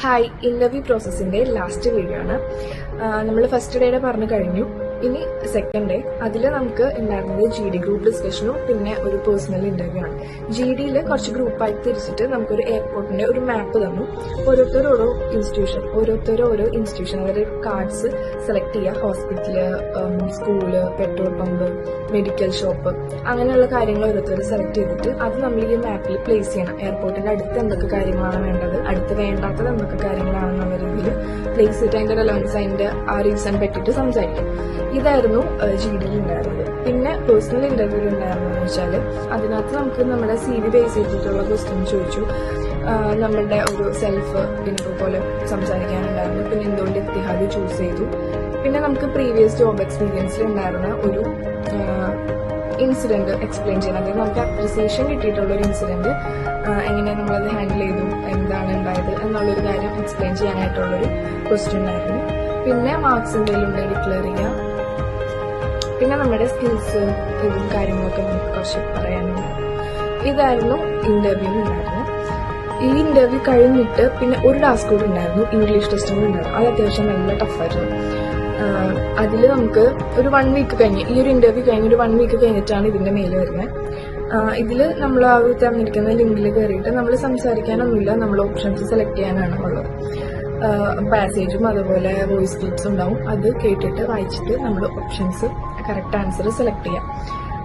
Hi, interview പ്രോസസ്സിന്റെ last video ആണ്. നമ്മൾ first ഡേയുടെ പറഞ്ഞു കഴിഞ്ഞു. ഇനി സെക്കൻഡ് ഡേ അതിൽ നമുക്ക് ഉണ്ടായിരുന്നത് GD ഗ്രൂപ്പ് ഡിസ്കഷനും പിന്നെ ഒരു പേഴ്സണൽ ഇന്റർവ്യൂ ആണ്. GDയിൽ കുറച്ച് ഗ്രൂപ്പായി തിരിച്ചിട്ട് നമുക്കൊരു എയർപോർട്ടിന്റെ ഒരു മാപ്പ് തന്നു. ഓരോരുത്തരും ഓരോ ഇൻസ്റ്റിറ്റ്യൂഷൻ അവരുടെ കാർഡ്സ് സെലക്ട് ചെയ്യുക. Hospital, school, petrol pump, medical shop, അങ്ങനെയുള്ള കാര്യങ്ങൾ ഓരോരുത്തർ സെലക്ട് ചെയ്തിട്ട് അത് നമ്മൾ ഈ മാപ്പിൽ പ്ലേസ് ചെയ്യണം. എയർപോർട്ടിന്റെ അടുത്ത് എന്തൊക്കെ കാര്യങ്ങളാണ് വേണ്ടത്, അടുത്ത് വേണ്ടാത്തത് എന്തൊക്കെ കാര്യങ്ങളാണെന്നുള്ള രീതിയിൽ പ്ലേസ് ചെയ്തിട്ട് അതിന്റെ റെലവൻസ് അതിന്റെ ആ റീസൺ പറ്റിയിട്ട് സംസാരിക്കും. ഇതായിരുന്നു GDയിൽ ഉണ്ടായിരുന്നത്. പിന്നെ പേഴ്സണൽ ഇന്റർവ്യൂവിൽ ഉണ്ടായിരുന്നതെന്ന് വെച്ചാൽ അതിനകത്ത് നമുക്ക് നമ്മുടെ CV ബേസ് ചെയ്തിട്ടുള്ള ക്വസ്റ്റ്യൻ ചോദിച്ചു. നമ്മളുടെ ഒരു സെൽഫ് ഇൻട്രോ പോലെ സംസാരിക്കാനുണ്ടായിരുന്നു. പിന്നെ എന്തുകൊണ്ട് ഇത്തിഹാദ് ചൂസ് ചെയ്തു. പിന്നെ നമുക്ക് പ്രീവിയസ് ജോബ് എക്സ്പീരിയൻസിൽ ഉണ്ടായിരുന്ന ഒരു ഇൻസിഡന്റ് എക്സ്പ്ലെയിൻ ചെയ്യണം. അതായത് നമുക്ക് അപ്രിസിയേഷൻ കിട്ടിയിട്ടുള്ള ഒരു ഇൻസിഡന്റ് എങ്ങനെ നമ്മളത് ഹാൻഡിൽ ചെയ്തു, എന്താണ് ഉണ്ടായത് എന്നുള്ളൊരു കാര്യം എക്സ്പ്ലെയിൻ ചെയ്യാനായിട്ടുള്ളൊരു ക്വസ്റ്റ്യൻ ഉണ്ടായിരുന്നു. പിന്നെ മാർക്സ് എന്തെങ്കിലും ഉണ്ടെങ്കിൽ ഡിക്ലെയർ ചെയ്യാം. പിന്നെ നമ്മുടെ സ്കിൽസ് ഇതും കാര്യങ്ങളൊക്കെ നമുക്ക് കുറച്ച് പറയാനുണ്ടായിരുന്നു. ഇതായിരുന്നു ഇന്റർവ്യൂ ഉണ്ടായിരുന്നത്. ഈ ഇന്റർവ്യൂ കഴിഞ്ഞിട്ട് പിന്നെ ഒരു ടാസ്ക് കൂടി ഉണ്ടായിരുന്നു, ഇംഗ്ലീഷ് ടെസ്റ്റും കൂടി ഉണ്ടായിരുന്നു. അത് അത്യാവശ്യം നല്ല ടഫായിരുന്നു. അതിൽ നമുക്ക് ഒരു 1 വീക്ക് കഴിഞ്ഞ്, ഈ ഒരു ഇന്റർവ്യൂ കഴിഞ്ഞ് ഒരു 1 വീക്ക് കഴിഞ്ഞിട്ടാണ് ഇതിന്റെ മേലെ വരുന്നത്. ഇതിൽ നമ്മൾ ആ ഒരു തന്നിരിക്കുന്ന ലിങ്കിൽ കയറിയിട്ട് നമ്മൾ സംസാരിക്കാനൊന്നുമില്ല, നമ്മൾ ഓപ്ഷൻസ് സെലക്ട് ചെയ്യാനാണ് ഉള്ളത്. പാസേജും അതുപോലെ വോയിസ് ക്ലിപ്സ് ഉണ്ടാവും. അത് കേട്ടിട്ട് വായിച്ചിട്ട് നമ്മൾ ഓപ്ഷൻസ് കറക്റ്റ് ആൻസർ സെലക്ട് ചെയ്യാം.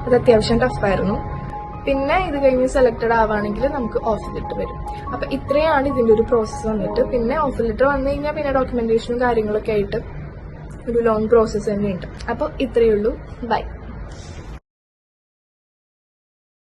അത് അത്യാവശ്യം ടഫായിരുന്നു. പിന്നെ ഇത് കഴിഞ്ഞ് സെലക്ടഡ് ആവുകയാണെങ്കിൽ നമുക്ക് ഓഫർ ലെറ്റർ വരും. അപ്പൊ ഇത്രയാണ് ഇതിന്റെ ഒരു പ്രോസസ്സ് വന്നിട്ട്. പിന്നെ ഓഫർ ലെറ്റർ വന്നു കഴിഞ്ഞാൽ പിന്നെ ഡോക്യുമെന്റേഷനും കാര്യങ്ങളൊക്കെ ആയിട്ട് ഒരു ലോങ് പ്രോസസ്സ് തന്നെയുണ്ട്. അപ്പോൾ ഇത്രയേ ഉള്ളൂ. ബൈ.